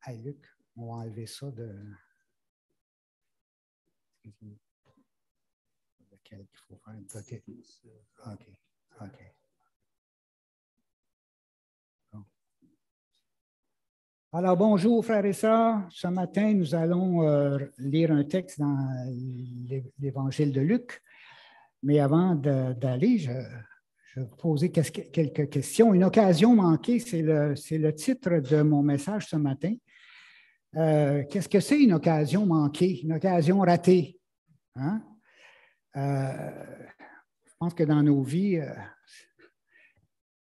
Hey, Luc, on va enlever ça de... Lequel il faut faire une petite... OK, OK. Bon. Alors, bonjour, frères et sœurs. Ce matin, nous allons lire un texte dans l'Évangile de Luc. Mais avant d'aller, je vais vous poser quelques questions. Une occasion manquée, c'est le titre de mon message ce matin. Qu'est-ce que c'est une occasion manquée, une occasion ratée? Hein? Je pense que dans nos vies,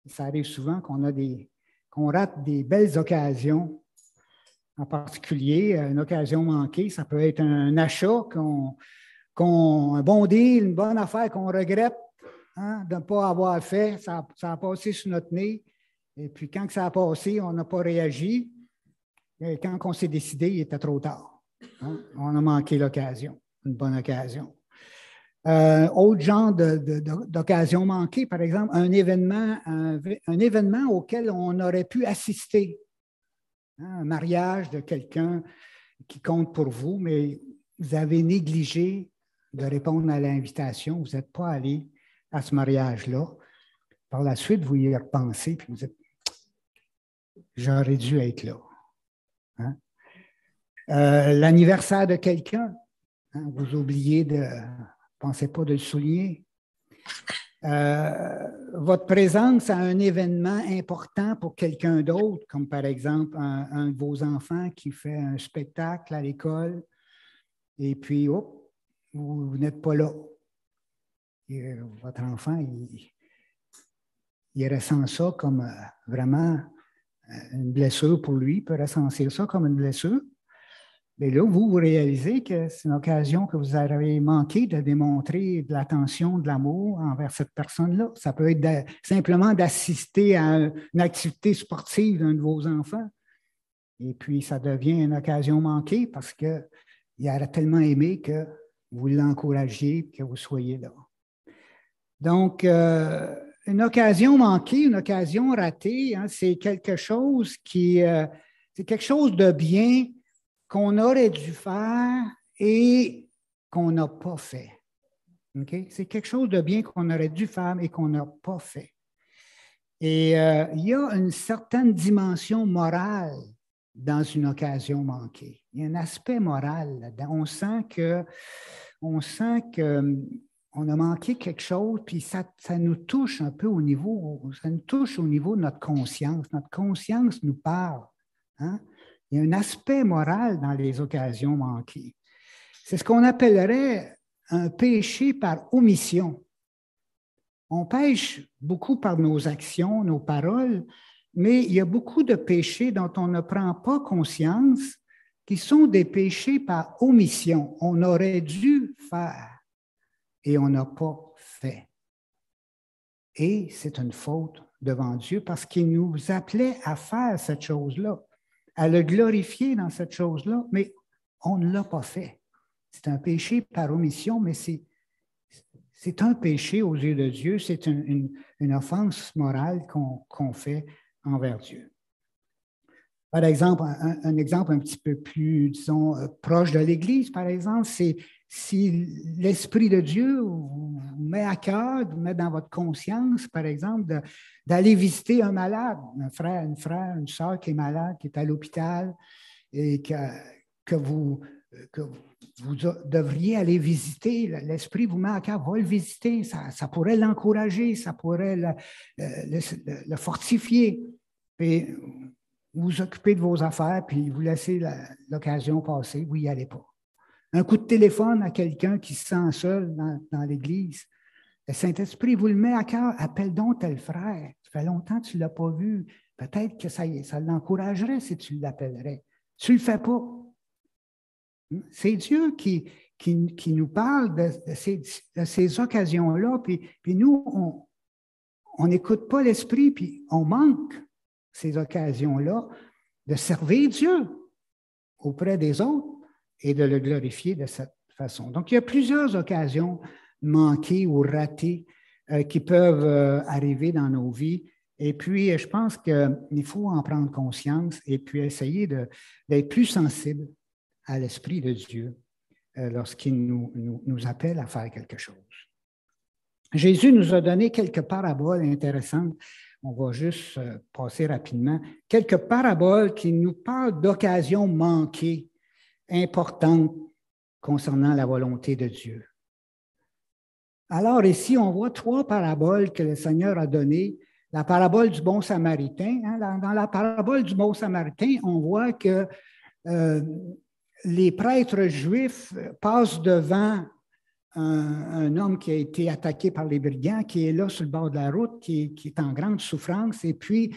ça arrive souvent qu'on rate des belles occasions. En particulier, une occasion manquée, ça peut être un achat, un bon deal, une bonne affaire qu'on regrette de ne pas avoir fait. Ça a passé sous notre nez. Et puis, quand ça a passé, on n'a pas réagi. Et quand on s'est décidé, il était trop tard. Hein? On a manqué l'occasion, une bonne occasion. Autre genre d'occasion manquée, par exemple, un événement auquel on aurait pu assister. Hein? Un mariage de quelqu'un qui compte pour vous, mais vous avez négligé de répondre à l'invitation. Vous n'êtes pas allé à ce mariage-là. Par la suite, vous y repensez, puis vous dites « J'aurais dû être là. Hein? » L'anniversaire de quelqu'un, hein, vous oubliez pensez pas de le souligner. Votre présence à un événement important pour quelqu'un d'autre, comme par exemple un de vos enfants qui fait un spectacle à l'école, et puis, hop, vous n'êtes pas là. Et, votre enfant, il ressent ça comme vraiment une blessure pour lui, il peut ressentir ça comme une blessure. Mais là, vous réalisez que c'est une occasion que vous avez manqué de démontrer de l'attention, de l'amour envers cette personne-là. Ça peut être simplement d'assister à une activité sportive d'un de vos enfants. Et puis, ça devient une occasion manquée parce qu'il aurait tellement aimé que vous l'encouragiez, que vous soyez là. Donc, une occasion manquée, une occasion ratée, hein, c'est quelque chose c'est quelque chose de bien qu'on aurait dû faire et qu'on n'a pas fait. Okay? C'est quelque chose de bien qu'on aurait dû faire et qu'on n'a pas fait. Et il y a une certaine dimension morale dans une occasion manquée. Il y a un aspect moral là-dedans. On sent qu'on a manqué quelque chose, puis ça nous touche un peu ça nous touche au niveau de notre conscience. Notre conscience nous parle. Hein? Il y a un aspect moral dans les occasions manquées. C'est ce qu'on appellerait un péché par omission. On pêche beaucoup par nos actions, nos paroles, mais il y a beaucoup de péchés dont on ne prend pas conscience qui sont des péchés par omission. On aurait dû faire et on n'a pas fait. Et c'est une faute devant Dieu parce qu'il nous appelait à faire cette chose-là, à le glorifier dans cette chose-là, mais on ne l'a pas fait. C'est un péché par omission, mais c'est un péché aux yeux de Dieu, c'est une offense morale qu'on fait envers Dieu. Par exemple, un exemple un petit peu plus, disons, proche de l'Église, par exemple, c'est si l'Esprit de Dieu vous met à cœur, vous met dans votre conscience, par exemple, d'aller visiter un malade, un frère, une sœur qui est malade, qui est à l'hôpital, et que vous devriez aller visiter. L'Esprit vous met à cœur, va le visiter, ça pourrait l'encourager, ça pourrait le fortifier. Et vous vous occupez de vos affaires, puis vous laissez l'occasion passer, vous n'y allez pas. Un coup de téléphone à quelqu'un qui se sent seul dans l'Église. Le Saint-Esprit vous le met à cœur. Appelle donc tel frère. Ça fait longtemps que tu ne l'as pas vu. Peut-être que ça l'encouragerait si tu l'appellerais. Tu ne le fais pas. C'est Dieu qui nous parle de ces occasions-là. Puis nous, on n'écoute pas l'Esprit, puis on manque ces occasions-là de servir Dieu auprès des autres et de le glorifier de cette façon. Donc, il y a plusieurs occasions manquées ou ratées qui peuvent arriver dans nos vies Et puis, je pense qu'il faut en prendre conscience et puis essayer d'être plus sensible à l'Esprit de Dieu lorsqu'il nous appelle à faire quelque chose. Jésus nous a donné quelques paraboles intéressantes. On va juste passer rapidement. Quelques paraboles qui nous parlent d'occasions manquées, importantes concernant la volonté de Dieu. Alors ici, on voit 3 paraboles que le Seigneur a données. La parabole du bon Samaritain. Hein, dans la parabole du bon Samaritain, on voit que les prêtres juifs passent devant un homme qui a été attaqué par les brigands, qui est là sur le bord de la route, qui est en grande souffrance. Et puis,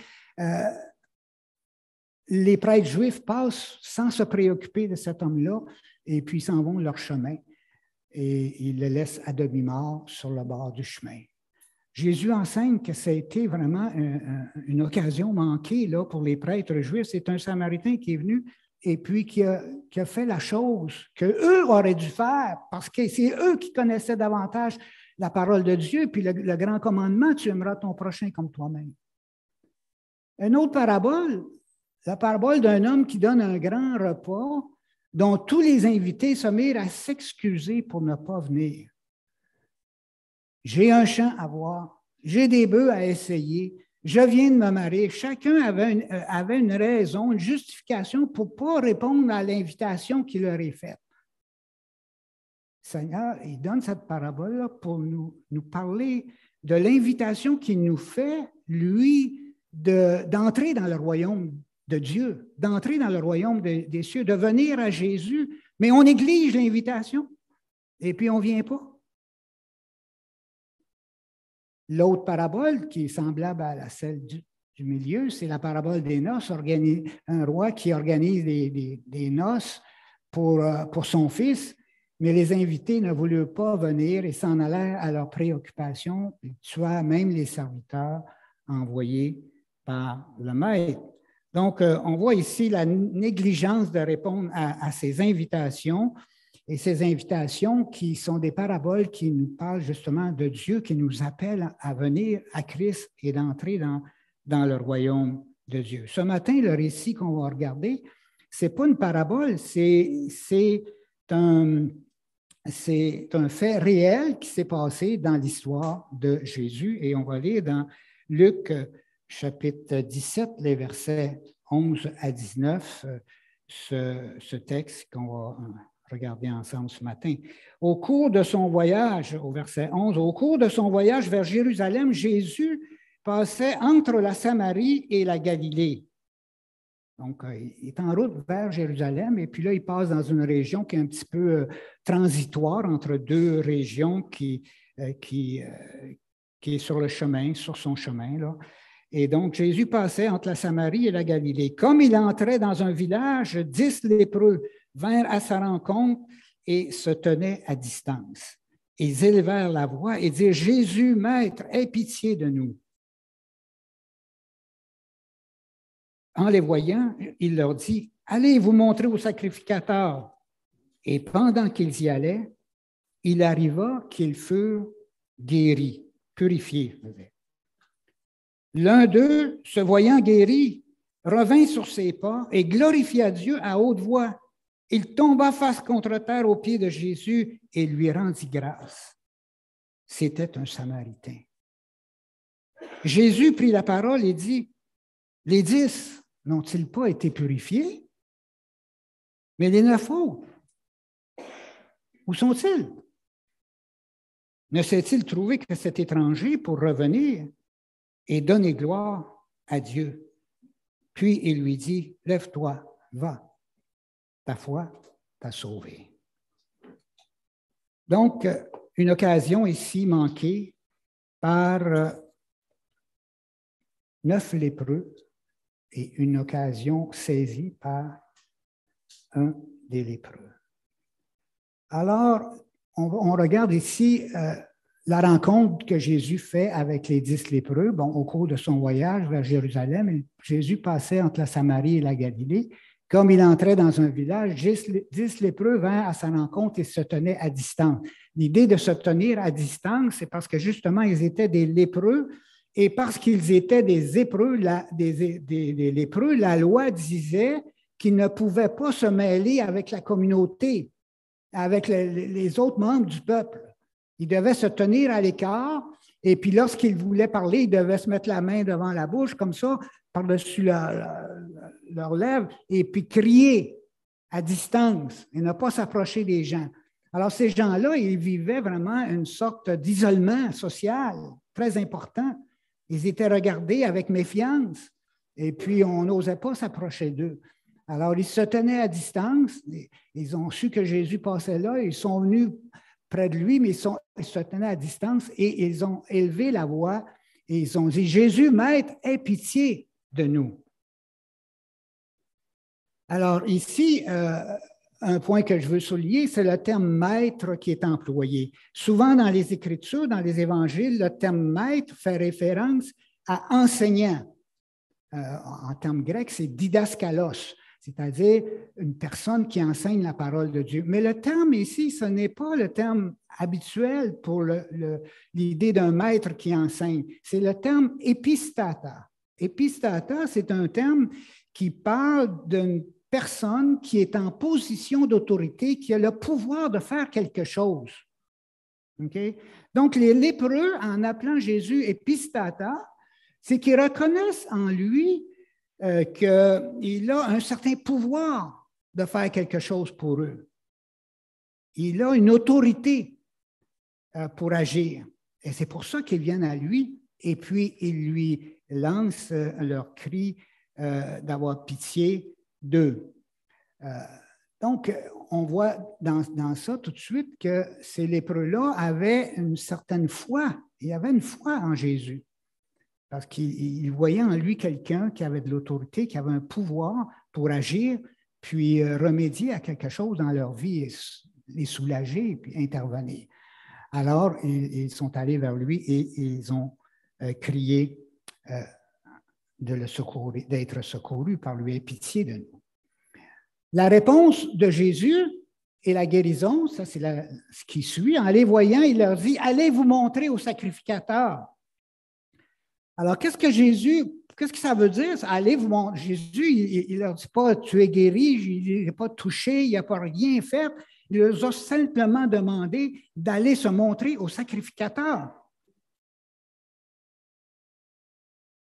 les prêtres juifs passent sans se préoccuper de cet homme-là, et puis s'en vont leur chemin. Et ils le laissent à demi-mort sur le bord du chemin. Jésus enseigne que ça a été vraiment une occasion manquée là, pour les prêtres juifs. C'est un Samaritain qui est venu et puis qui a fait la chose qu'eux auraient dû faire parce que c'est eux qui connaissaient davantage la parole de Dieu puis le grand commandement, tu aimeras ton prochain comme toi-même. Une autre parabole, la parabole d'un homme qui donne un grand repas dont tous les invités se mirent à s'excuser pour ne pas venir. J'ai un champ à voir, j'ai des bœufs à essayer, je viens de me marier. Chacun avait une raison, une justification pour ne pas répondre à l'invitation qui leur est faite. Le Seigneur, il donne cette parabole-là pour nous parler de l'invitation qu'il nous fait, lui, d'entrer dans le royaume de Dieu, d'entrer dans le royaume des cieux, de venir à Jésus, mais on néglige l'invitation et puis on ne vient pas. L'autre parabole, qui est semblable à celle du milieu, c'est la parabole des noces, un roi qui organise des noces pour son fils, mais les invités ne voulurent pas venir et s'en allèrent à leurs préoccupations, et tua même les serviteurs envoyés par le maître. Donc, on voit ici la négligence de répondre à ces invitations. Et ces invitations qui sont des paraboles qui nous parlent justement de Dieu, qui nous appellent à venir à Christ et d'entrer dans le royaume de Dieu. Ce matin, le récit qu'on va regarder, ce n'est pas une parabole, c'est un fait réel qui s'est passé dans l'histoire de Jésus. Et on va lire dans Luc chapitre 17, les versets 11 à 19, ce texte qu'on va regarder ensemble ce matin. Au cours de son voyage, au verset 11, au cours de son voyage vers Jérusalem, Jésus passait entre la Samarie et la Galilée. Donc, il est en route vers Jérusalem et puis là, il passe dans une région qui est un petit peu transitoire entre 2 régions qui est sur le chemin, sur son chemin, là. Et donc, Jésus passait entre la Samarie et la Galilée. Comme il entrait dans un village, 10 lépreux vinrent à sa rencontre et se tenaient à distance. Ils élevèrent la voix et dirent « Jésus, Maître, aie pitié de nous. » En les voyant, il leur dit « Allez vous montrer au sacrificateur. » Et pendant qu'ils y allaient, il arriva qu'ils furent guéris, purifiés. L'un d'eux, se voyant guéri, revint sur ses pas et glorifia Dieu à haute voix. Il tomba face contre terre aux pieds de Jésus et lui rendit grâce. C'était un Samaritain. Jésus prit la parole et dit, « Les 10 n'ont-ils pas été purifiés? Mais les 9 autres, où sont-ils? Ne s'est-il trouvé que cet étranger pour revenir et donner gloire à Dieu? » Puis il lui dit, « Lève-toi, va. Ta foi t'a sauvé. » Donc, une occasion ici manquée par 9 lépreux et une occasion saisie par un des lépreux. Alors, on regarde ici la rencontre que Jésus fait avec les 10 lépreux. Bon, au cours de son voyage vers Jérusalem, Jésus passait entre la Samarie et la Galilée. Comme il entrait dans un village, 10 lépreux vinrent à sa rencontre et se tenaient à distance. L'idée de se tenir à distance, c'est parce que justement, ils étaient des lépreux Et parce qu'ils étaient des Hébreux, des lépreux, la loi disait qu'ils ne pouvaient pas se mêler avec la communauté, avec les autres membres du peuple. Ils devaient se tenir à l'écart, et puis lorsqu'ils voulaient parler, ils devaient se mettre la main devant la bouche, comme ça, par-dessus leurs lèvres, et puis crier à distance et ne pas s'approcher des gens. Alors, ces gens-là, ils vivaient vraiment une sorte d'isolement social très important. Ils étaient regardés avec méfiance et puis on n'osait pas s'approcher d'eux. Alors, ils se tenaient à distance. Ils ont su que Jésus passait là. Ils sont venus près de lui, mais ils se tenaient à distance et ils ont élevé la voix et ils ont dit, « Jésus, Maître, aie pitié de nous. » Alors, ici, un point que je veux souligner, c'est le terme « maître » qui est employé. Souvent dans les Écritures, dans les Évangiles, le terme « maître » fait référence à « enseignant ». En termes grecs, c'est « didaskalos », c'est-à-dire une personne qui enseigne la parole de Dieu. Mais le terme ici, ce n'est pas le terme habituel pour l'idée d'un maître qui enseigne. C'est le terme « épistata ». Épistata, c'est un terme qui parle d'une personne qui est en position d'autorité, qui a le pouvoir de faire quelque chose. Okay? Donc, les lépreux, en appelant Jésus épistata, c'est qu'ils reconnaissent en lui qu'il a un certain pouvoir de faire quelque chose pour eux. Il a une autorité pour agir. Et c'est pour ça qu'ils viennent à lui et puis ils lui lancent leur cri d'avoir pitié d'eux. Donc, on voit dans ça tout de suite que ces lépreux-là avaient une certaine foi. Il y avait une foi en Jésus. Parce qu'ils voyaient en lui quelqu'un qui avait de l'autorité, qui avait un pouvoir pour agir, puis remédier à quelque chose dans leur vie, et les soulager, puis intervenir. Alors, ils sont allés vers lui et ils ont crié de le secourir, d'être secourus par lui, et pitié de nous. La réponse de Jésus et la guérison, ça c'est ce qui suit. En les voyant, il leur dit, « Allez vous montrer au sacrificateur. » Alors, qu'est-ce que ça veut dire? Allez vous montrer. Jésus, il ne leur dit pas, « Tu es guéri, il n'est pas touché, il n'a pas rien fait. » Il leur a simplement demandé d'aller se montrer au sacrificateur.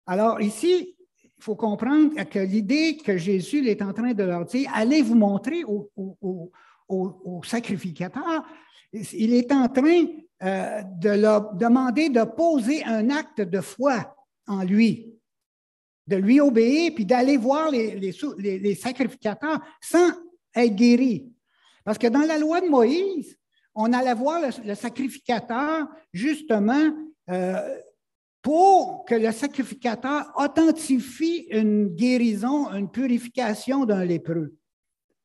Alors, ici, il faut comprendre que l'idée que Jésus est en train de leur dire, allez vous montrer au sacrificateur, il est en train de leur demander de poser un acte de foi en lui, de lui obéir, puis d'aller voir les sacrificateurs sans être guéri. Parce que dans la loi de Moïse, on allait voir le sacrificateur justement pour que le sacrificateur authentifie une guérison, une purification d'un lépreux.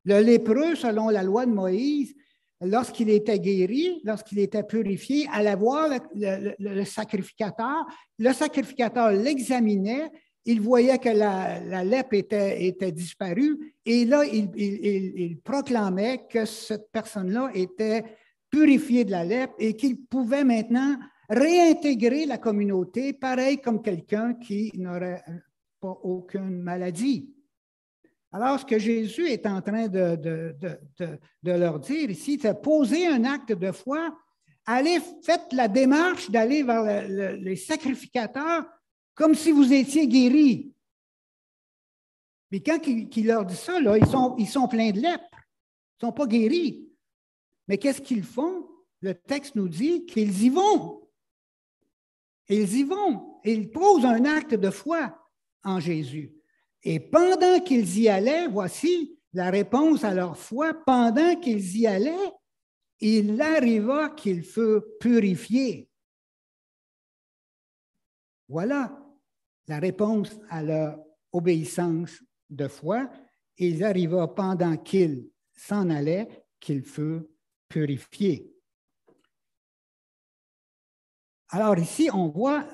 Le lépreux, selon la loi de Moïse, lorsqu'il était guéri, lorsqu'il était purifié, allait voir le sacrificateur. Le sacrificateur l'examinait, il voyait que la lèpre était disparue et là, il proclamait que cette personne-là était purifiée de la lèpre et qu'il pouvait maintenant réintégrer la communauté, pareil comme quelqu'un qui n'aurait pas aucune maladie. Alors, ce que Jésus est en train de leur dire ici, c'est poser un acte de foi, allez, faites la démarche d'aller vers les sacrificateurs comme si vous étiez guéris. Mais quand il leur dit ça, là, ils sont pleins de lèpre, ils ne sont pas guéris. Mais qu'est-ce qu'ils font? Le texte nous dit qu'ils y vont. Ils y vont. Ils posent un acte de foi en Jésus. Et pendant qu'ils y allaient, voici la réponse à leur foi, pendant qu'ils y allaient, il arriva qu'ils furent purifiés. Voilà la réponse à leur obéissance de foi. Il arriva pendant qu'ils s'en allaient, qu'ils furent purifiés. Alors ici, on voit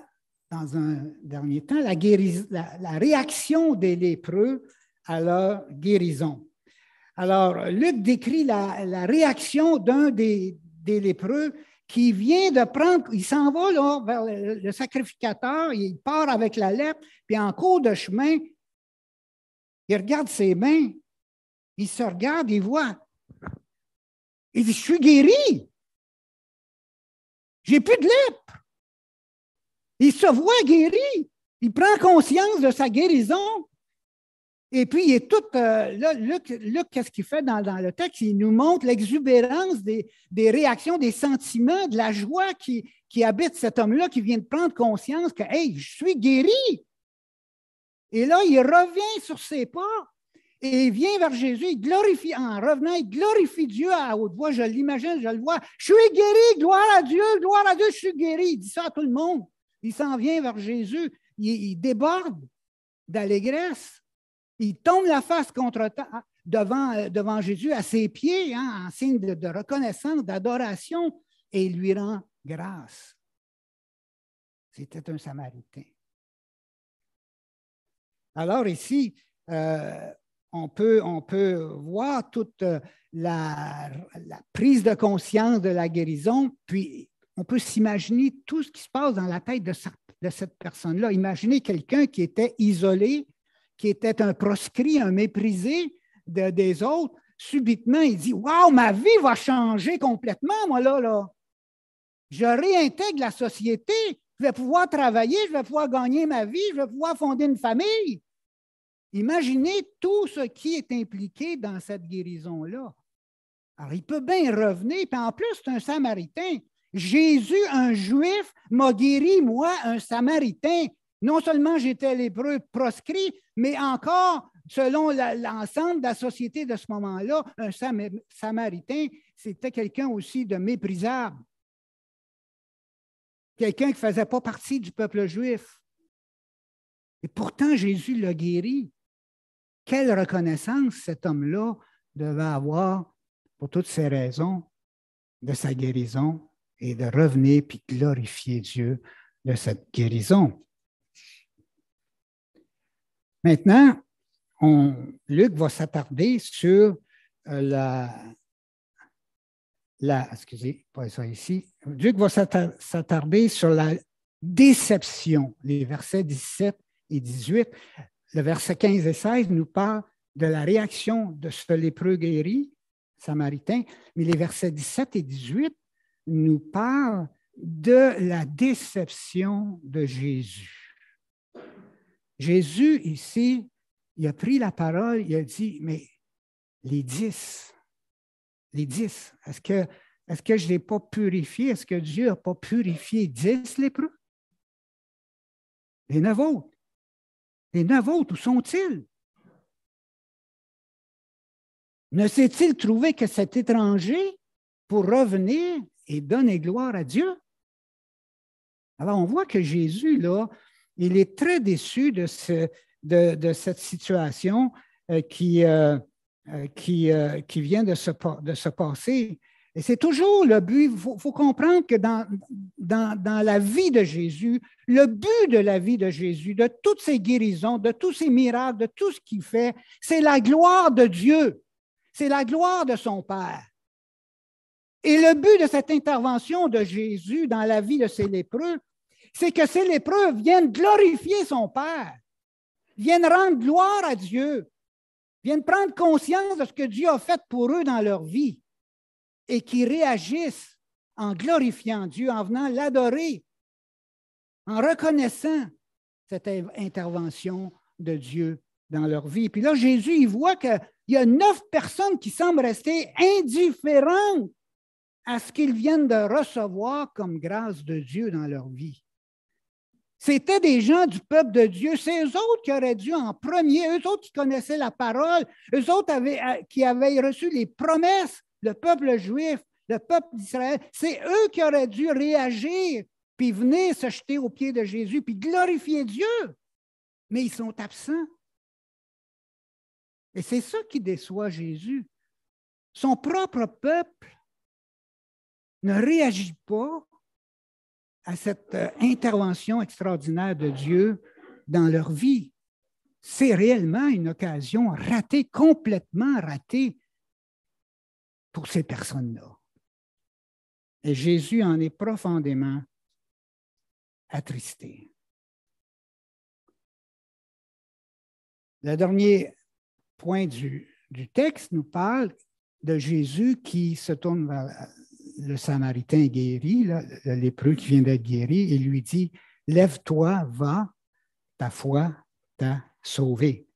dans un dernier temps la réaction des lépreux à leur guérison. Alors, Luc décrit la réaction d'un des lépreux qui vient de prendre, il s'en va là, vers le sacrificateur, il part avec la lèpre, puis en cours de chemin, il regarde ses mains, il se regarde, il voit. Il dit, je suis guéri. J'ai plus de lèpre. Il se voit guéri. Il prend conscience de sa guérison. Et puis, il est tout. Là, Luc, qu'est-ce qu'il fait dans le texte? Il nous montre l'exubérance des réactions, des sentiments, de la joie qui habite cet homme-là, qui vient de prendre conscience que, hey, je suis guéri. Et là, il revient sur ses pas et il vient vers Jésus. Il glorifie, en revenant, il glorifie Dieu à haute voix. Je l'imagine, je le vois. Je suis guéri, gloire à Dieu, je suis guéri. Il dit ça à tout le monde. Il s'en vient vers Jésus. Il déborde d'allégresse. Il tombe la face devant Jésus à ses pieds, en signe de reconnaissance, d'adoration, et il lui rend grâce. C'était un Samaritain. Alors ici, on peut voir toute la prise de conscience de la guérison, puis on peut s'imaginer tout ce qui se passe dans la tête de cette personne-là. Imaginez quelqu'un qui était isolé, qui était un proscrit, un méprisé des autres. Subitement, il dit « Wow, ma vie va changer complètement, moi, là. Je réintègre la société, je vais pouvoir travailler, je vais pouvoir gagner ma vie, je vais pouvoir fonder une famille. » Imaginez tout ce qui est impliqué dans cette guérison-là. Alors, il peut bien revenir, puis en plus, c'est un Samaritain. Jésus, un Juif, m'a guéri, moi, un Samaritain. Non seulement j'étais lépreux proscrit, mais encore, selon l'ensemble de la société de ce moment-là, un Samaritain, c'était quelqu'un aussi de méprisable. Quelqu'un qui ne faisait pas partie du peuple juif. Et pourtant, Jésus l'a guéri. Quelle reconnaissance cet homme-là devait avoir pour toutes ces raisons de sa guérison et de revenir puis glorifier Dieu de cette guérison. Maintenant, Luc va s'attarder sur excusez, pas ça ici. Luc va s'attarder sur la déception, les versets 17 et 18. Le verset 15 et 16 nous parle de la réaction de ce lépreux guéri, samaritain, mais les versets 17 et 18 nous parlent de la déception de Jésus. Jésus, ici, il a pris la parole, il a dit, mais les 10, est-ce que je ne l'ai pas purifié? Est-ce que Dieu n'a pas purifié 10 lépreux? Les 9 autres. Les 9 autres, où sont-ils? Ne s'est-il trouvé que cet étranger pour revenir et donner gloire à Dieu? Alors, on voit que Jésus, là, il est très déçu de cette situation qui vient de se passer. Et c'est toujours le but. Il faut comprendre que dans la vie de Jésus, le but de la vie de Jésus, de toutes ses guérisons, de tous ses miracles, de tout ce qu'il fait, c'est la gloire de Dieu. C'est la gloire de son Père. Et le but de cette intervention de Jésus dans la vie de ces lépreux, c'est que ces lépreux viennent glorifier son Père, viennent rendre gloire à Dieu, viennent prendre conscience de ce que Dieu a fait pour eux dans leur vie et qui réagissent en glorifiant Dieu, en venant l'adorer, en reconnaissant cette intervention de Dieu dans leur vie. Puis là, Jésus, il voit qu'il y a 9 personnes qui semblent rester indifférentes à ce qu'ils viennent de recevoir comme grâce de Dieu dans leur vie. C'était des gens du peuple de Dieu. C'est eux autres qui auraient dû en premier, eux autres qui connaissaient la parole, eux autres qui avaient reçu les promesses, le peuple juif, le peuple d'Israël. C'est eux qui auraient dû réagir, puis venir se jeter aux pieds de Jésus, puis glorifier Dieu. Mais ils sont absents. Et c'est ça qui déçoit Jésus. Son propre peuple ne réagit pas à cette intervention extraordinaire de Dieu dans leur vie. C'est réellement une occasion ratée, complètement ratée pour ces personnes-là. Et Jésus en est profondément attristé. Le dernier point du texte nous parle de Jésus qui se tourne vers le Samaritain guéri, là, le lépreux qui vient d'être guéri, et lui dit, « Lève-toi, va, ta foi t'a sauvé. »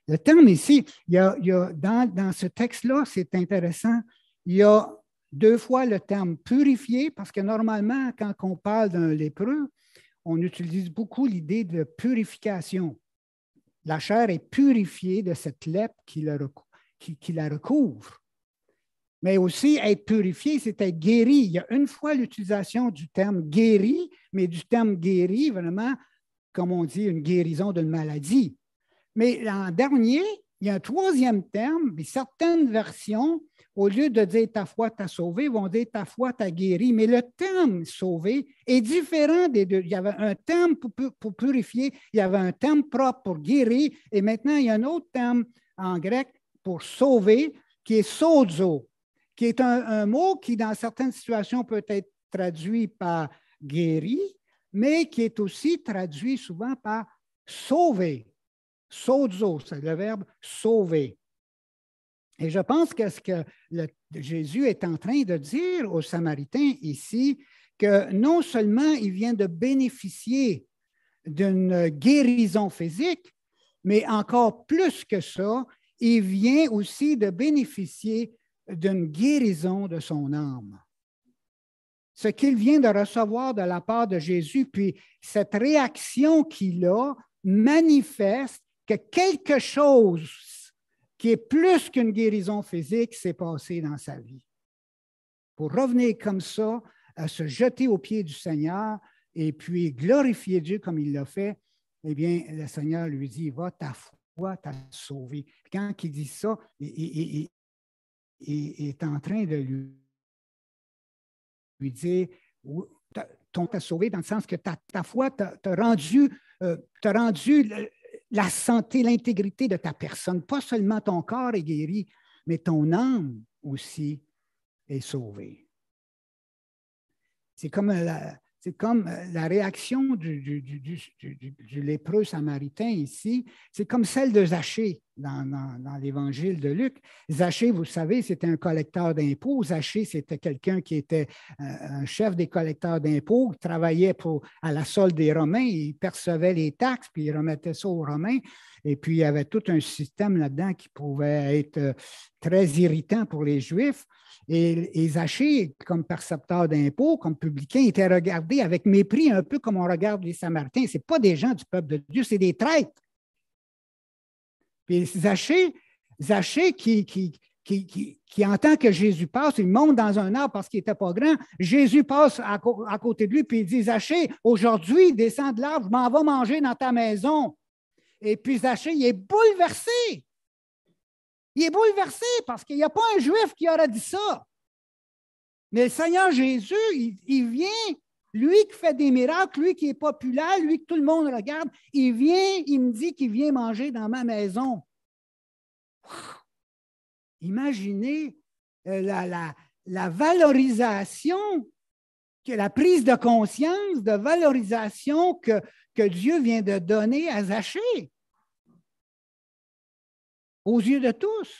Le terme ici, il y a dans ce texte-là, c'est intéressant, il y a 2 fois le terme purifié, parce que normalement, quand on parle d'un lépreux, on utilise beaucoup l'idée de purification. La chair est purifiée de cette lèpre qui la recouvre. Mais aussi, être purifié, c'est être guéri. Il y a une fois l'utilisation du terme guéri, mais du terme guéri, vraiment, comme on dit, une guérison d'une maladie. Mais en dernier, il y a un 3e terme, mais certaines versions, au lieu de dire ta foi t'a sauvé, vont dire ta foi t'a guéri. Mais le terme sauvé est différent des 2. Il y avait un terme pour purifier, il y avait un terme propre pour guérir, et maintenant, il y a un autre terme en grec pour sauver, qui est sozo, qui est un mot qui, dans certaines situations, peut être traduit par guéri, mais qui est aussi traduit souvent par sauver. Sozo, c'est le verbe sauver. Et je pense que ce que Jésus est en train de dire aux Samaritains ici, que non seulement il vient de bénéficier d'une guérison physique, mais encore plus que ça, il vient aussi de bénéficier d'une guérison de son âme. Ce qu'il vient de recevoir de la part de Jésus, puis cette réaction qu'il a manifeste que quelque chose qui est plus qu'une guérison physique s'est passé dans sa vie. Pour revenir comme ça, à se jeter aux pieds du Seigneur et puis glorifier Dieu comme il l'a fait, eh bien, le Seigneur lui dit, va, ta foi t'a sauvé. Puis quand il dit ça, il est en train de lui dire, ton t'a sauvé dans le sens que ta foi t'a rendu la santé, l'intégrité de ta personne. Pas seulement ton corps est guéri, mais ton âme aussi est sauvée. C'est comme la réaction du lépreux samaritain ici, c'est comme celle de Zachée dans l'évangile de Luc. Zachée, vous savez, c'était un collecteur d'impôts. Zachée, c'était quelqu'un qui était un chef des collecteurs d'impôts, qui travaillait à la solde des Romains. Il percevait les taxes, puis il remettait ça aux Romains. Et puis, il y avait tout un système là-dedans qui pouvait être très irritant pour les Juifs. Et Zachée, comme percepteur d'impôts, comme publicain, était regardé avec mépris, un peu comme on regarde les Samaritains. Ce n'est pas des gens du peuple de Dieu, c'est des traîtres. Puis Zachée qui entend que Jésus passe, il monte dans un arbre parce qu'il n'était pas grand. Jésus passe à côté de lui, puis il dit, Zachée, aujourd'hui, descends de l'arbre, je m'en vais manger dans ta maison. Et puis Zachée, il est bouleversé. Il est bouleversé parce qu'il n'y a pas un Juif qui aurait dit ça. Mais le Seigneur Jésus, il vient, lui qui fait des miracles, lui qui est populaire, lui que tout le monde regarde, il vient, il me dit qu'il vient manger dans ma maison. Imaginez la valorisation, la prise de conscience, de valorisation que Dieu vient de donner à Zachée. Aux yeux de tous.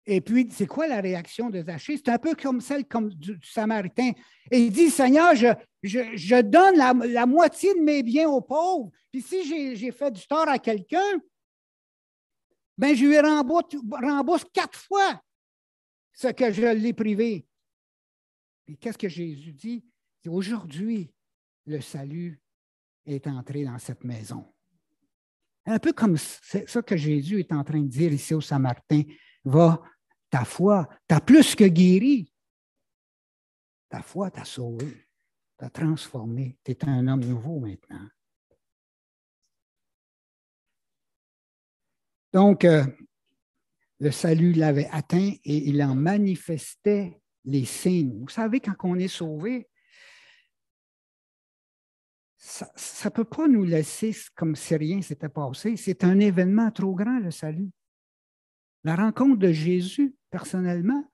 Et puis, c'est quoi la réaction de Zachée? C'est un peu comme celle du Samaritain. Et il dit, Seigneur, je donne la moitié de mes biens aux pauvres. Puis si j'ai fait du tort à quelqu'un, ben je lui rembourse 4 fois ce que je l'ai privé. Et qu'est-ce que Jésus dit? Aujourd'hui, le salut est entré dans cette maison. Un peu comme c'est ça que Jésus est en train de dire ici au Samaritain. Va, ta foi t'a plus que guéri. Ta foi t'a sauvé, t'a transformé. Tu es un homme nouveau maintenant. Donc, le salut l'avait atteint et il en manifestait les signes. Vous savez, quand on est sauvé, ça ne peut pas nous laisser comme si rien ne s'était passé. C'est un événement trop grand, le salut. La rencontre de Jésus, personnellement,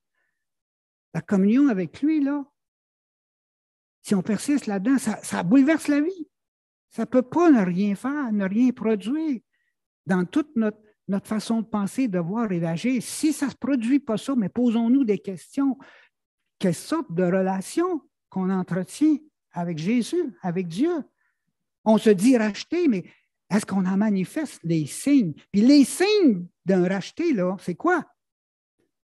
la communion avec lui, là, si on persiste là-dedans, ça bouleverse la vie. Ça ne peut pas ne rien faire, ne rien produire dans toute notre façon de penser, de voir et d'agir. Si ça ne se produit pas ça, mais posons-nous des questions. Quelle sorte de relation qu'on entretient avec Jésus, avec Dieu? On se dit racheter, mais est-ce qu'on en manifeste les signes? Puis les signes d'un racheté, là, c'est quoi?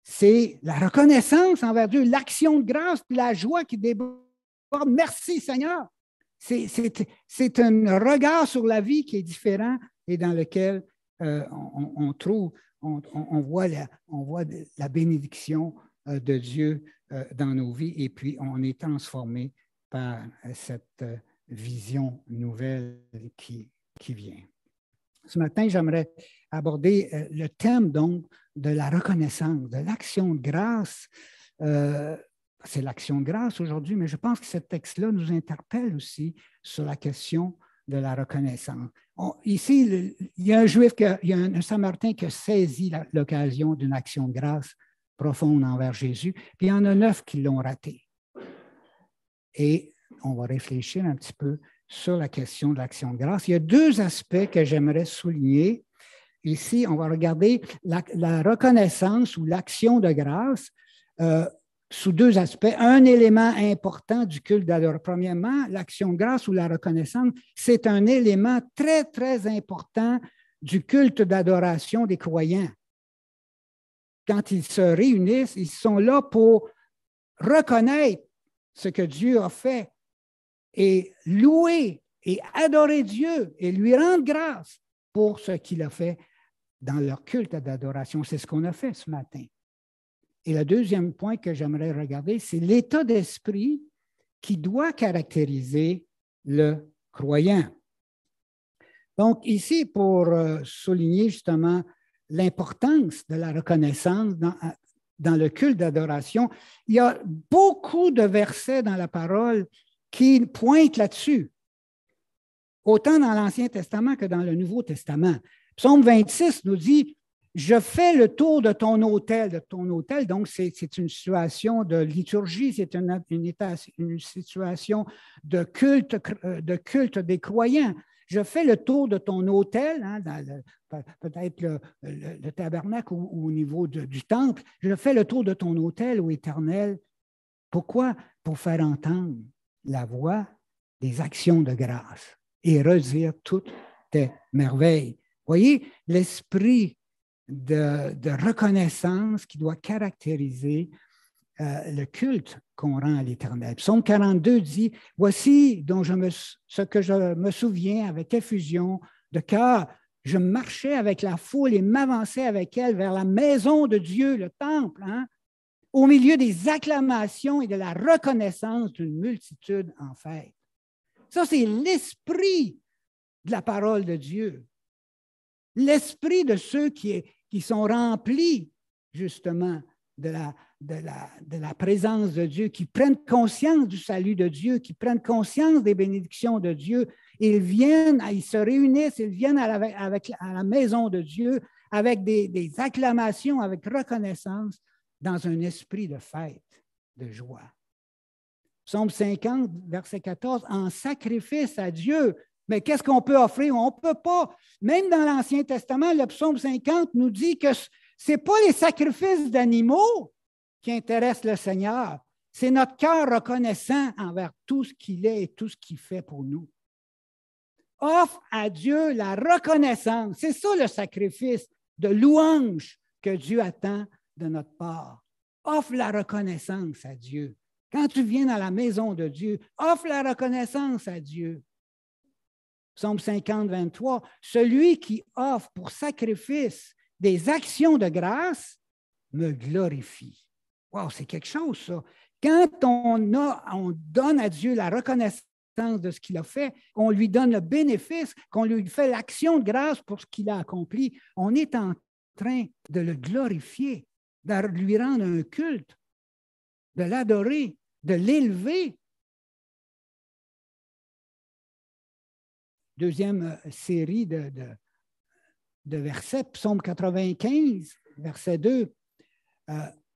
C'est la reconnaissance envers Dieu, l'action de grâce, la joie qui déborde. Merci Seigneur. C'est un regard sur la vie qui est différent et dans lequel on voit la bénédiction de Dieu dans nos vies et puis on est transformé par cette vision nouvelle qui vient. Ce matin, j'aimerais aborder le thème donc de la reconnaissance, de l'action de grâce. C'est l'action de grâce aujourd'hui, mais je pense que ce texte-là nous interpelle aussi sur la question de la reconnaissance. Ici, il y a un Juif, il y a un Samaritain qui a saisi l'occasion d'une action de grâce profonde envers Jésus, puis il y en a 9 qui l'ont raté. Et on va réfléchir un petit peu sur la question de l'action de grâce. Il y a 2 aspects que j'aimerais souligner. Ici, on va regarder la reconnaissance ou l'action de grâce sous 2 aspects. Un élément important du culte d'adoration. Premièrement, l'action de grâce ou la reconnaissance, c'est un élément très, très important du culte d'adoration des croyants. Quand ils se réunissent, ils sont là pour reconnaître ce que Dieu a fait et louer et adorer Dieu et lui rendre grâce pour ce qu'il a fait dans leur culte d'adoration. C'est ce qu'on a fait ce matin. Et le deuxième point que j'aimerais regarder, c'est l'état d'esprit qui doit caractériser le croyant. Donc, ici, pour souligner justement l'importance de la reconnaissance dans le culte d'adoration, il y a beaucoup de versets dans la parole qui pointent là-dessus, autant dans l'Ancien Testament que dans le Nouveau Testament. Psaume 26 nous dit « Je fais le tour de ton autel ». De ton autel, donc, c'est une situation de liturgie, c'est une situation de culte des croyants. Je fais le tour de ton autel, hein, peut-être le tabernacle ou au niveau du temple. Je fais le tour de ton autel, ô Éternel. Pourquoi? Pour faire entendre la voix des actions de grâce et redire toutes tes merveilles. Voyez, l'esprit de reconnaissance qui doit caractériser le culte qu'on rend à l'Éternel. Psaume 42 dit « Voici ce que je me souviens avec effusion de cœur. Je marchais avec la foule et m'avançais avec elle vers la maison de Dieu, le temple, hein, au milieu des acclamations et de la reconnaissance d'une multitude en fête. » Ça, c'est l'esprit de la parole de Dieu. L'esprit de ceux qui sont remplis, justement, de la présence de Dieu, qui prennent conscience du salut de Dieu, qui prennent conscience des bénédictions de Dieu. Ils se réunissent, ils viennent à la maison de Dieu avec des acclamations, avec reconnaissance, dans un esprit de fête, de joie. Psaume 50, verset 14, « En sacrifice à Dieu ». Mais qu'est-ce qu'on peut offrir? On ne peut pas. Même dans l'Ancien Testament, le psaume 50 nous dit que ce n'est pas les sacrifices d'animaux qui intéressent le Seigneur. C'est notre cœur reconnaissant envers tout ce qu'il est et tout ce qu'il fait pour nous. Offre à Dieu la reconnaissance. C'est ça le sacrifice de louange que Dieu attend de notre part. Offre la reconnaissance à Dieu. Quand tu viens à la maison de Dieu, offre la reconnaissance à Dieu. Psaume 50, 23, « Celui qui offre pour sacrifice des actions de grâce me glorifie. » Wow, c'est quelque chose, ça. Quand on donne à Dieu la reconnaissance de ce qu'il a fait, qu'on lui donne le bénéfice, qu'on lui fait l'action de grâce pour ce qu'il a accompli, on est en train de le glorifier, de lui rendre un culte, de l'adorer, de l'élever. Deuxième série de versets, Psaume 95, verset 2.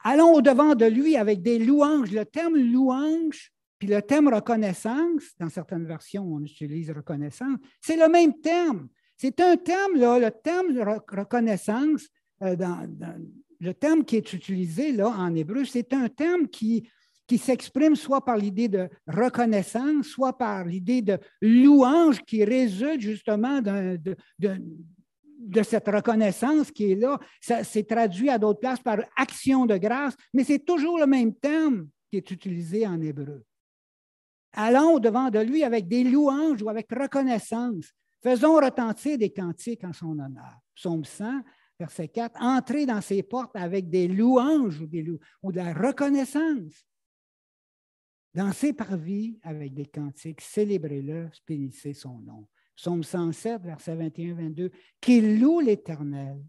Allons au-devant de lui avec des louanges. Le terme louange, puis le terme reconnaissance, dans certaines versions, on utilise reconnaissance, c'est le même terme. C'est un terme, là, le terme de reconnaissance, le terme qui est utilisé là, en hébreu, c'est un terme qui s'exprime soit par l'idée de reconnaissance, soit par l'idée de louange qui résulte justement de cette reconnaissance qui est là. Ça s'est traduit à d'autres places par action de grâce, mais c'est toujours le même terme qui est utilisé en hébreu. Allons au-devant de lui avec des louanges ou avec reconnaissance. Faisons retentir des cantiques en son honneur. Psaume 100, verset 4. Entrez dans ses portes avec des louanges ou de la reconnaissance. Dans ses parvis avec des cantiques, célébrez-le, bénissez son nom. Psaume 107, verset 21-22. Qu'ils louent l'Éternel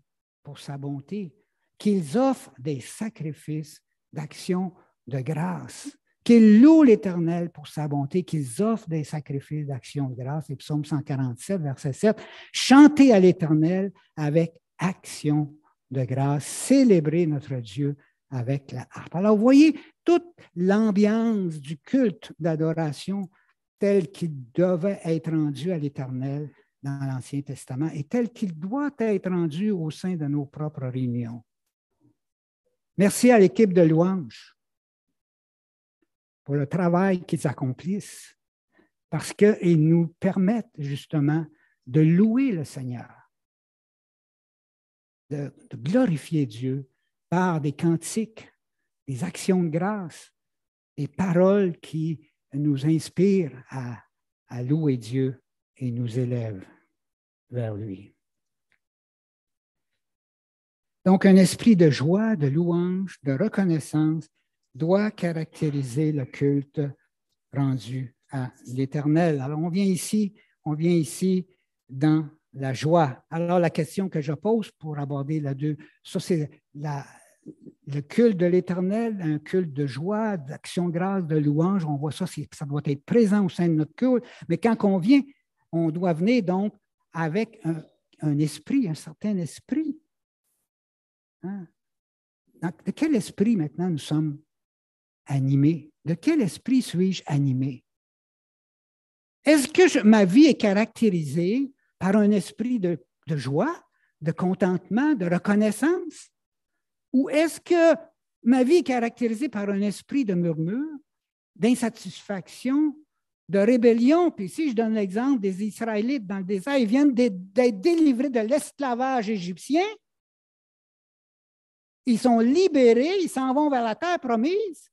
pour sa bonté, qu'ils offrent des sacrifices d'action de grâce. Qu'ils louent l'Éternel pour sa bonté, qu'ils offrent des sacrifices d'action de grâce. Et Psaume 147, verset 7. Chantez à l'Éternel avec action de grâce. Célébrez notre Dieu avec la harpe. Alors, vous voyez toute l'ambiance du culte d'adoration tel qu'il devait être rendu à l'Éternel dans l'Ancien Testament et tel qu'il doit être rendu au sein de nos propres réunions. Merci à l'équipe de louanges pour le travail qu'ils accomplissent parce qu'ils nous permettent justement de louer le Seigneur, de glorifier Dieu par des cantiques, des actions de grâce, des paroles qui nous inspirent à louer Dieu et nous élèvent vers lui. Donc, un esprit de joie, de louange, de reconnaissance doit caractériser le culte rendu à l'Éternel. Alors, on vient ici dans la joie. Alors, la question que je pose pour aborder ça c'est le culte de l'Éternel, un culte de joie, d'action de grâce, de louange. On voit ça, ça doit être présent au sein de notre culte. Mais quand on vient, on doit venir donc avec un esprit, un certain esprit. Hein? De quel esprit maintenant nous sommes animés? De quel esprit suis-je animé? Est-ce que ma vie est caractérisée par un esprit de joie, de contentement, de reconnaissance? Ou est-ce que ma vie est caractérisée par un esprit de murmure, d'insatisfaction, de rébellion? Puis ici, je donne l'exemple des Israélites dans le désert. Ils viennent d'être délivrés de l'esclavage égyptien. Ils sont libérés, ils s'en vont vers la terre promise.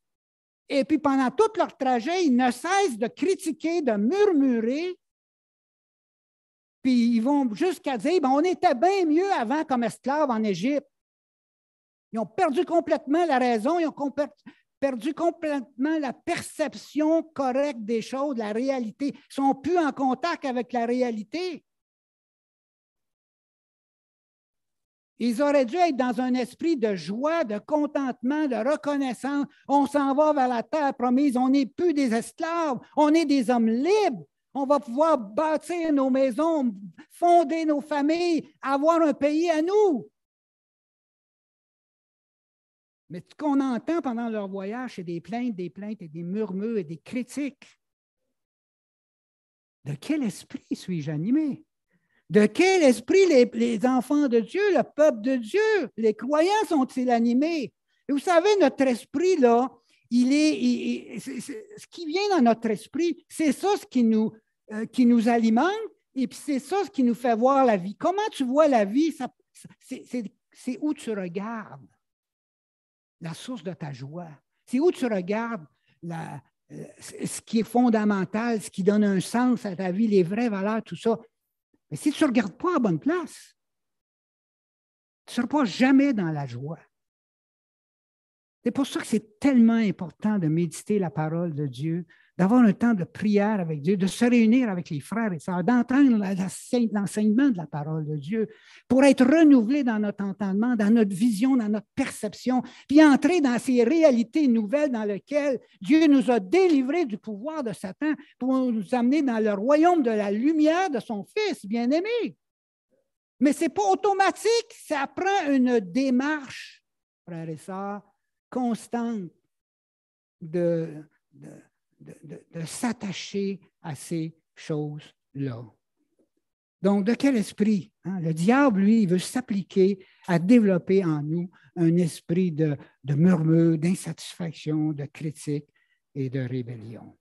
Et puis, pendant tout leur trajet, ils ne cessent de critiquer, de murmurer. Puis, ils vont jusqu'à dire, on était bien mieux avant comme esclaves en Égypte. Ils ont perdu complètement la raison, ils ont perdu complètement la perception correcte des choses, de la réalité. Ils ne sont plus en contact avec la réalité. Ils auraient dû être dans un esprit de joie, de contentement, de reconnaissance. On s'en va vers la terre promise. On n'est plus des esclaves, on est des hommes libres. On va pouvoir bâtir nos maisons, fonder nos familles, avoir un pays à nous. Mais ce qu'on entend pendant leur voyage, c'est des plaintes et des murmures et des critiques. De quel esprit suis-je animé? De quel esprit les enfants de Dieu, le peuple de Dieu, les croyants sont-ils animés? Et vous savez, notre esprit, là, ce qui vient dans notre esprit, c'est ça ce qui nous alimente et puis c'est ça ce qui nous fait voir la vie. Comment tu vois la vie? C'est où tu regardes la source de ta joie. C'est où tu regardes ce qui est fondamental, ce qui donne un sens à ta vie, les vraies valeurs, tout ça. Mais si tu ne regardes pas à la bonne place, tu ne seras pas jamais dans la joie. C'est pour ça que c'est tellement important de méditer la parole de Dieu, d'avoir un temps de prière avec Dieu, de se réunir avec les frères et sœurs, d'entendre l'enseignement de la parole de Dieu pour être renouvelé dans notre entendement, dans notre vision, dans notre perception, puis entrer dans ces réalités nouvelles dans lesquelles Dieu nous a délivrés du pouvoir de Satan pour nous amener dans le royaume de la lumière de son Fils bien-aimé. Mais ce n'est pas automatique, ça prend une démarche, frères et sœurs, constante de s'attacher à ces choses-là. Donc, de quel esprit? Hein? Le diable, lui, il veut s'appliquer à développer en nous un esprit de murmure, d'insatisfaction, de critique et de rébellion.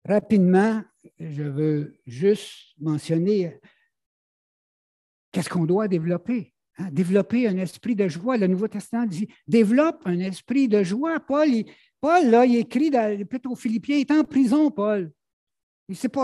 Rapidement, je veux juste mentionner qu'est-ce qu'on doit développer. Hein? Développer un esprit de joie. Le Nouveau Testament dit « développe un esprit de joie ». Paul, là, il écrit plutôt aux Philippiens, il est en prison, Paul. C'est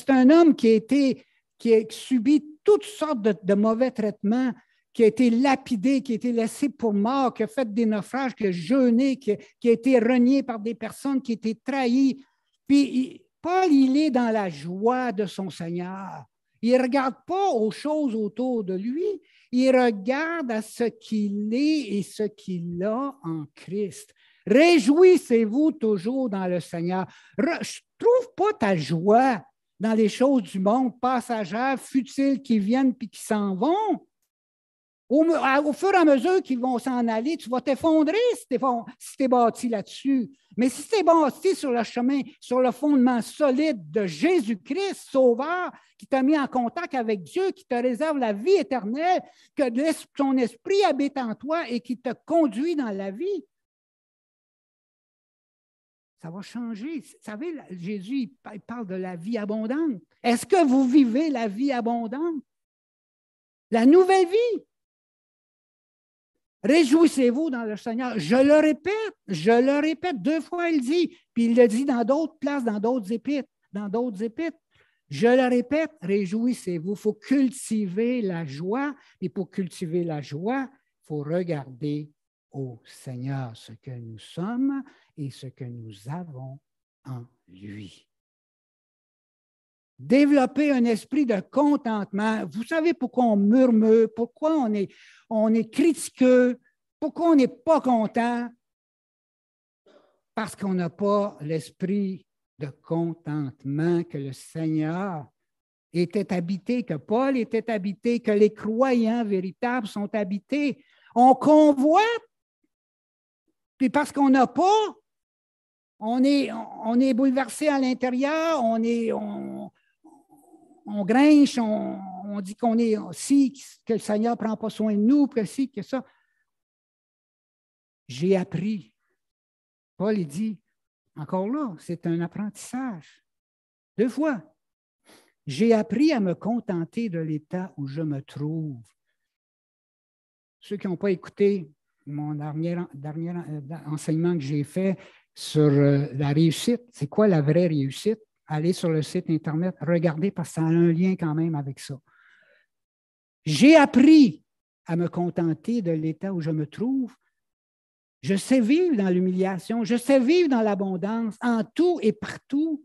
un homme qui a subi toutes sortes de mauvais traitements, qui a été lapidé, qui a été laissé pour mort, qui a fait des naufrages, qui a jeûné, qui a été renié par des personnes, qui a été trahi. Puis Paul, il est dans la joie de son Seigneur. Il ne regarde pas aux choses autour de lui, il regarde à ce qu'il est et ce qu'il a en Christ. Réjouissez-vous toujours dans le Seigneur. Je ne trouve pas ta joie dans les choses du monde passagères, futiles, qui viennent puis qui s'en vont. Au fur et à mesure qu'ils vont s'en aller, tu vas t'effondrer si tu es bâti là-dessus. Mais si tu es bâti sur le chemin, sur le fondement solide de Jésus-Christ, Sauveur, qui t'a mis en contact avec Dieu, qui te réserve la vie éternelle, que ton esprit habite en toi et qui te conduit dans la vie, ça va changer. Vous savez, Jésus, il parle de la vie abondante. Est-ce que vous vivez la vie abondante? La nouvelle vie? Réjouissez-vous dans le Seigneur. Je le répète 2 fois, il dit, puis il le dit dans d'autres places, dans d'autres épîtres. Je le répète, réjouissez-vous. Il faut cultiver la joie, et pour cultiver la joie, il faut regarder au Seigneur ce que nous sommes et ce que nous avons en lui. Développer un esprit de contentement. Vous savez pourquoi on murmure, pourquoi on est critiqueux, pourquoi on n'est pas content? Parce qu'on n'a pas l'esprit de contentement que le Seigneur était habité, que Paul était habité, que les croyants véritables sont habités. On convoite, puis parce qu'on n'a pas, on est bouleversé à l'intérieur, on grinche, on dit qu'on est si, que le Seigneur ne prend pas soin de nous, que si, que ça. J'ai appris. Paul, il dit, encore là, c'est un apprentissage. 2 fois. J'ai appris à me contenter de l'état où je me trouve. Ceux qui n'ont pas écouté mon dernier enseignement que j'ai fait sur la réussite, c'est quoi la vraie réussite? Allez sur le site Internet, regardez parce que ça a un lien quand même avec ça. J'ai appris à me contenter de l'état où je me trouve. Je sais vivre dans l'humiliation, je sais vivre dans l'abondance, en tout et partout.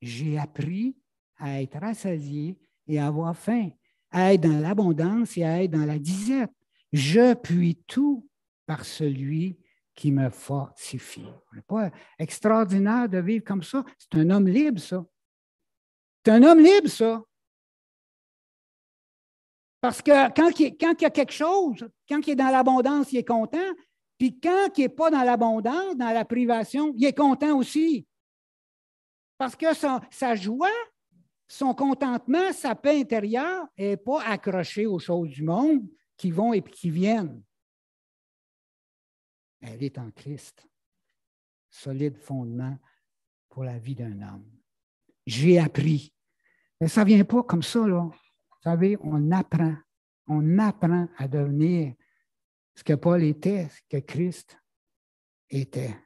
J'ai appris à être rassasié et à avoir faim, à être dans l'abondance et à être dans la disette. Je puis tout par celui qui me fortifie. Ce n'est pas extraordinaire de vivre comme ça. C'est un homme libre, ça. C'est un homme libre, ça. Parce que quand il y a quelque chose, quand il est dans l'abondance, il est content. Puis quand il n'est pas dans l'abondance, dans la privation, il est content aussi. Parce que sa joie, son contentement, sa paix intérieure n'est pas accrochée aux choses du monde qui vont et qui viennent. Elle est en Christ. Solide fondement pour la vie d'un homme. J'ai appris. Mais ça ne vient pas comme ça, là. Vous savez, on apprend. On apprend à devenir ce que Paul était, ce que Christ était.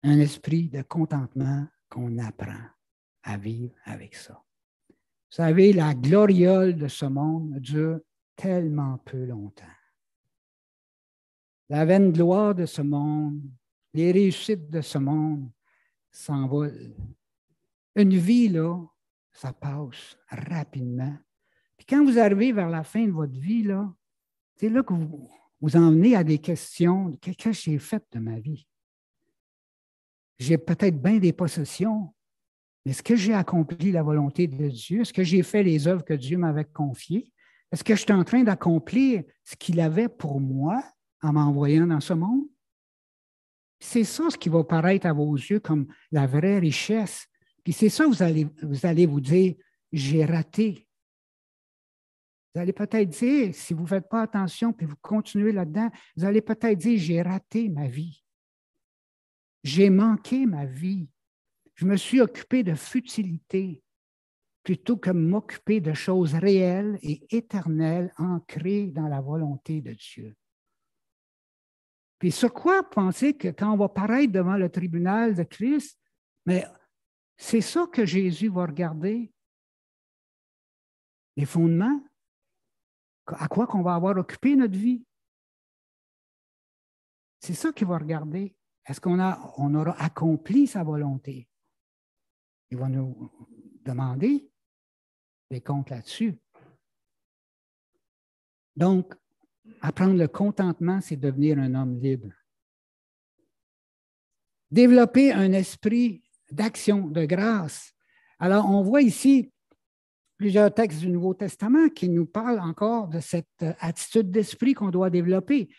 Un esprit de contentement qu'on apprend à vivre avec ça. Vous savez, la gloriole de ce monde dure tellement peu longtemps. La vaine gloire de ce monde, les réussites de ce monde s'envolent. Une vie, là, ça passe rapidement. Puis quand vous arrivez vers la fin de votre vie, là, c'est là que vous en venez à des questions. Qu'est-ce que j'ai fait de ma vie? J'ai peut-être bien des possessions, mais est-ce que j'ai accompli la volonté de Dieu? Est-ce que j'ai fait les œuvres que Dieu m'avait confiées? Est-ce que je suis en train d'accomplir ce qu'il avait pour moi en m'envoyant dans ce monde? C'est ça ce qui va paraître à vos yeux comme la vraie richesse. Puis c'est ça que vous allez vous dire, j'ai raté. Vous allez peut-être dire, si vous ne faites pas attention puis vous continuez là-dedans, vous allez peut-être dire, j'ai raté ma vie. J'ai manqué ma vie. Je me suis occupé de futilité plutôt que de m'occuper de choses réelles et éternelles ancrées dans la volonté de Dieu. Puis sur quoi penser que quand on va paraître devant le tribunal de Christ, mais c'est ça que Jésus va regarder? Les fondements? À quoi qu'on va avoir occupé notre vie? C'est ça qu'il va regarder. Est-ce qu'on aura accompli sa volonté? Il va nous demander des comptes là-dessus. Donc, apprendre le contentement, c'est devenir un homme libre. Développer un esprit d'action, de grâce. Alors, on voit ici plusieurs textes du Nouveau Testament qui nous parlent encore de cette attitude d'esprit qu'on doit développer.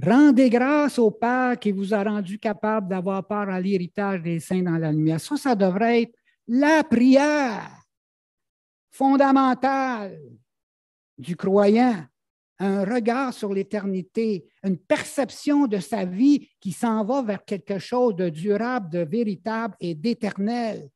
Rendez grâce au Père qui vous a rendu capable d'avoir part à l'héritage des saints dans la lumière. Ça devrait être la prière fondamentale du croyant. Un regard sur l'éternité, une perception de sa vie qui s'en va vers quelque chose de durable, de véritable et d'éternel.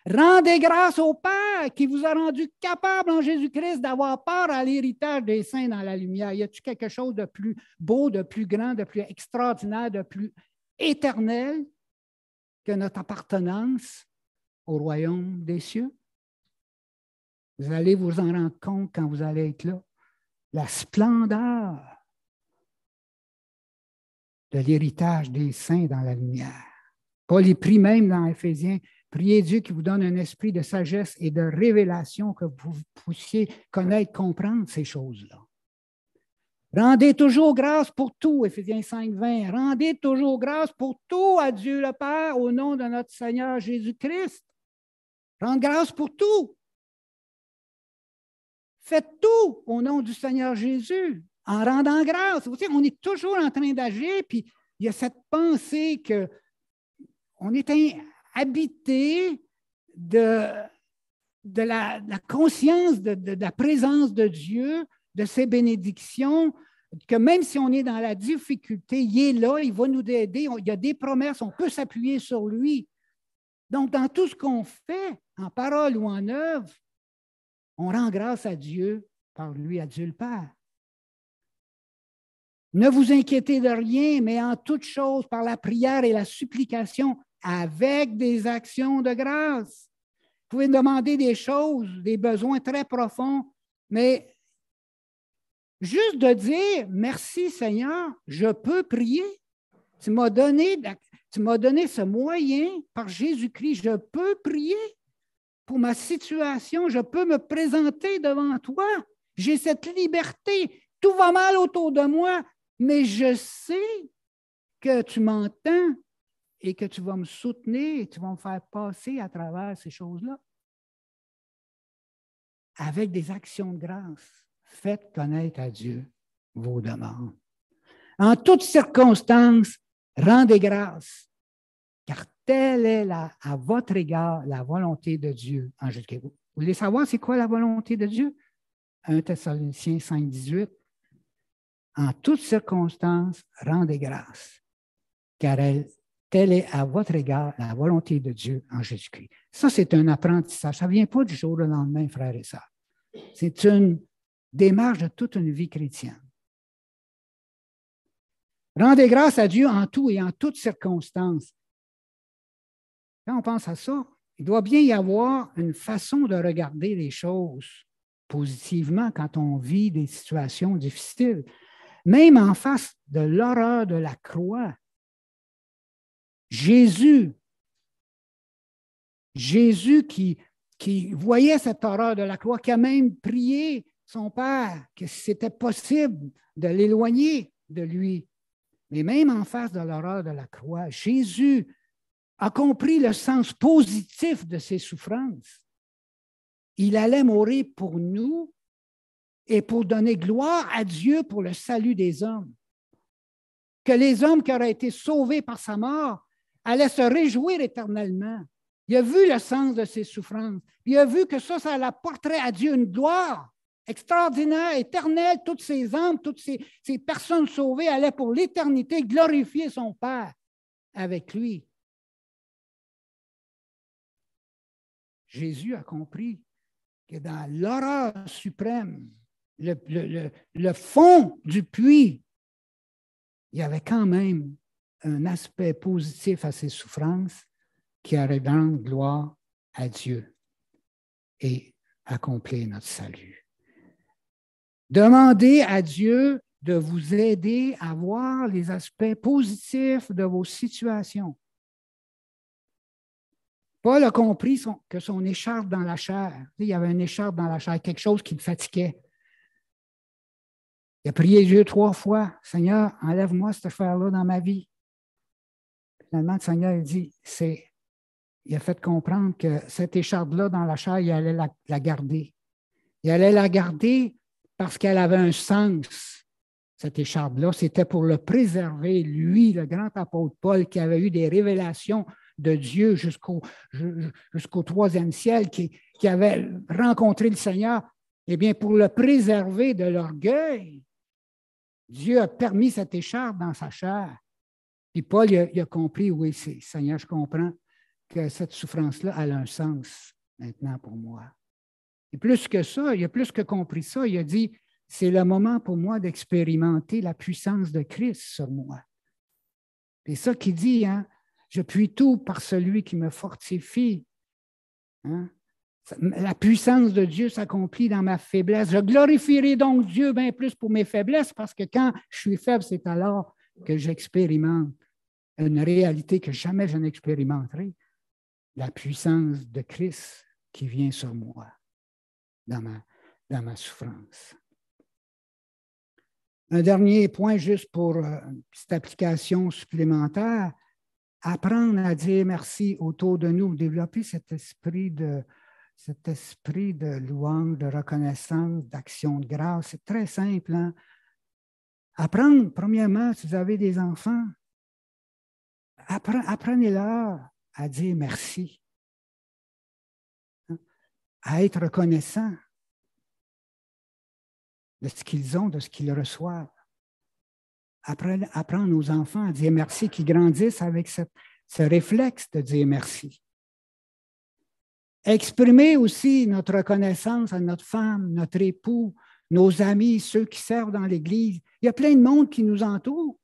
Rendez grâce au Père qui vous a rendu capable en Jésus-Christ d'avoir part à l'héritage des saints dans la lumière. Y a-t-il quelque chose de plus beau, de plus grand, de plus extraordinaire, de plus éternel que notre appartenance au royaume des cieux? Vous allez vous en rendre compte quand vous allez être là. La splendeur de l'héritage des saints dans la lumière. Paul y prie même dans Éphésiens, priez Dieu qui vous donne un esprit de sagesse et de révélation que vous puissiez connaître, comprendre ces choses-là. Rendez toujours grâce pour tout, Éphésiens 5, 20. Rendez toujours grâce pour tout à Dieu le Père au nom de notre Seigneur Jésus-Christ. Rendre grâce pour tout. Faites tout au nom du Seigneur Jésus, en rendant grâce. Vous savez, on est toujours en train d'agir, puis il y a cette pensée qu'on est habité de la conscience de la présence de Dieu, de ses bénédictions, que même si on est dans la difficulté, il est là, il va nous aider, il y a des promesses, on peut s'appuyer sur lui. Donc, dans tout ce qu'on fait, en parole ou en œuvre, on rend grâce à Dieu, par lui, à Dieu le Père. Ne vous inquiétez de rien, mais en toute chose, par la prière et la supplication, avec des actions de grâce. Vous pouvez demander des choses, des besoins très profonds, mais juste de dire « Merci Seigneur, je peux prier. Tu m'as donné ce moyen par Jésus-Christ, je peux prier. Pour ma situation, je peux me présenter devant toi. J'ai cette liberté. Tout va mal autour de moi, mais je sais que tu m'entends et que tu vas me soutenir et tu vas me faire passer à travers ces choses-là. Avec des actions de grâce, faites connaître à Dieu vos demandes. En toutes circonstances, rendez grâce, car telle est à votre égard la volonté de Dieu en Jésus-Christ. Vous voulez savoir c'est quoi la volonté de Dieu? 1 Thessaloniciens 5, 18. En toutes circonstances, rendez grâce, car telle est à votre égard la volonté de Dieu en Jésus-Christ. Ça, c'est un apprentissage. Ça ne vient pas du jour au lendemain, frères et sœurs. C'est une démarche de toute une vie chrétienne. Rendez grâce à Dieu en tout et en toutes circonstances. Quand on pense à ça, il doit bien y avoir une façon de regarder les choses positivement quand on vit des situations difficiles. Même en face de l'horreur de la croix, Jésus qui voyait cette horreur de la croix, qui a même prié son Père que c'était possible de l'éloigner de lui. Mais même en face de l'horreur de la croix, Jésus a compris le sens positif de ses souffrances. Il allait mourir pour nous et pour donner gloire à Dieu pour le salut des hommes. Que les hommes qui auraient été sauvés par sa mort allaient se réjouir éternellement. Il a vu le sens de ses souffrances. Il a vu que ça apporterait à Dieu une gloire extraordinaire, éternelle. Toutes ces âmes, toutes ces personnes sauvées allaient pour l'éternité glorifier son Père avec lui. Jésus a compris que dans l'horreur suprême, le fond du puits, il y avait quand même un aspect positif à ses souffrances qui allait rendre gloire à Dieu et accomplir notre salut. Demandez à Dieu de vous aider à voir les aspects positifs de vos situations. Paul a compris que son écharpe dans la chair, il y avait une écharpe dans la chair, quelque chose qui le fatiguait. Il a prié Dieu 3 fois, « Seigneur, enlève-moi cette affaire-là dans ma vie. » Finalement, le Seigneur a dit, il a fait comprendre que cette écharpe-là dans la chair, il allait la garder. Il allait la garder parce qu'elle avait un sens, cette écharpe-là. C'était pour le préserver, lui, le grand apôtre Paul, qui avait eu des révélations de Dieu jusqu'au 3e ciel, qui avait rencontré le Seigneur. Eh bien, pour le préserver de l'orgueil, Dieu a permis cette écharpe dans sa chair. Puis Paul, il a compris, oui, Seigneur, je comprends que cette souffrance-là a un sens maintenant pour moi. Et plus que ça, il a plus que compris ça, il a dit, c'est le moment pour moi d'expérimenter la puissance de Christ sur moi. C'est ça qu'il dit, hein? Je puis tout par celui qui me fortifie. Hein? La puissance de Dieu s'accomplit dans ma faiblesse. Je glorifierai donc Dieu bien plus pour mes faiblesses parce que quand je suis faible, c'est alors que j'expérimente une réalité que jamais je n'expérimenterai, la puissance de Christ qui vient sur moi dans ma souffrance. Un dernier point juste pour une petite application supplémentaire, apprendre à dire merci autour de nous, développer cet esprit de louange, de reconnaissance, d'action de grâce. C'est très simple. Hein? Apprendre, premièrement, si vous avez des enfants, apprenez-leur à dire merci, hein? À être reconnaissant de ce qu'ils ont, de ce qu'ils reçoivent. Apprendre aux enfants à dire merci, qu'ils grandissent avec ce réflexe de dire merci. Exprimer aussi notre reconnaissance à notre femme, notre époux, nos amis, ceux qui servent dans l'Église. Il y a plein de monde qui nous entoure,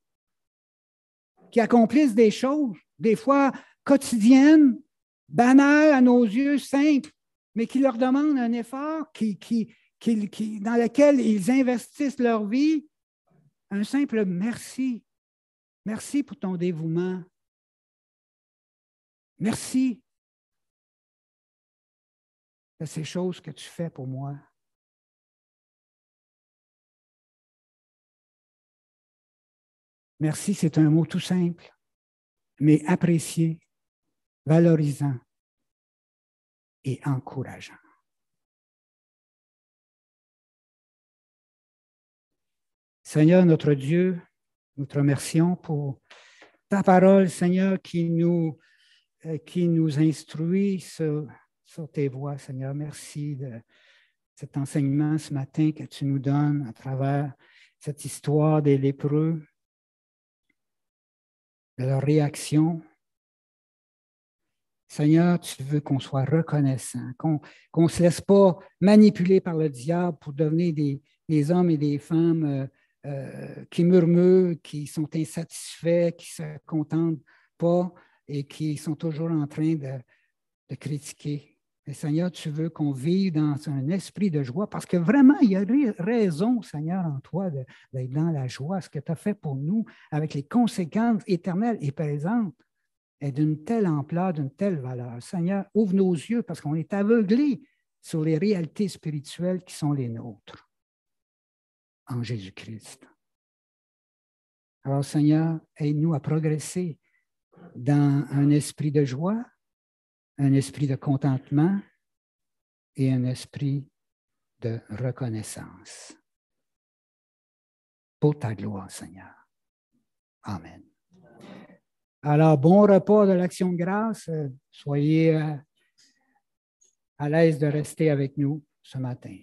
qui accomplissent des choses, des fois quotidiennes, banales à nos yeux, simples, mais qui leur demandent un effort, dans lequel ils investissent leur vie. Un simple merci. Merci pour ton dévouement. Merci de ces choses que tu fais pour moi. Merci, c'est un mot tout simple, mais apprécié, valorisant et encourageant. Seigneur, notre Dieu, nous te remercions pour ta parole, Seigneur, qui nous instruit sur tes voies, Seigneur. Merci de cet enseignement ce matin que tu nous donnes à travers cette histoire des lépreux, de leur réaction. Seigneur, tu veux qu'on soit reconnaissant, qu'on ne se laisse pas manipuler par le diable pour devenir des hommes et des femmes qui murmurent, qui sont insatisfaits, qui ne se contentent pas et qui sont toujours en train de critiquer. Mais Seigneur, tu veux qu'on vive dans un esprit de joie parce que vraiment, il y a raison, Seigneur, en toi d'être dans la joie. Ce que tu as fait pour nous avec les conséquences éternelles et présentes est d'une telle ampleur, d'une telle valeur. Seigneur, ouvre nos yeux parce qu'on est aveuglés sur les réalités spirituelles qui sont les nôtres en Jésus-Christ. Alors, Seigneur, aide-nous à progresser dans un esprit de joie, un esprit de contentement et un esprit de reconnaissance pour ta gloire, Seigneur. Amen. Alors, bon repas de l'Action de grâce. Soyez à l'aise de rester avec nous ce matin.